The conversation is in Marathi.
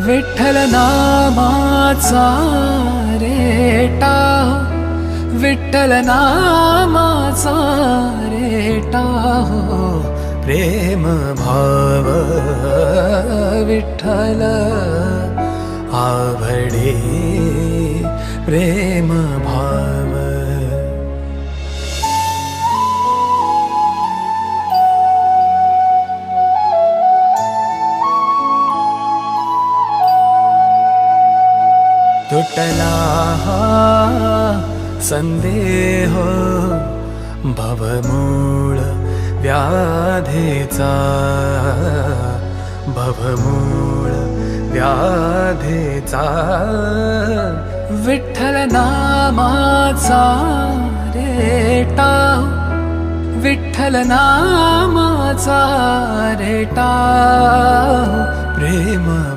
विठ्ठल नामाचा रेटा, विठ्ठल नामाचा रेटा हो, प्रेम भाव विठ्ठल आवडे प्रेम भाव. तुटला हा संदेह भवमूळ व्याधेचा, भवमूळ व्याधेचा. विठ्ठल नामाचा रेटा, विठ्ठल नामाचा रेटा प्रेम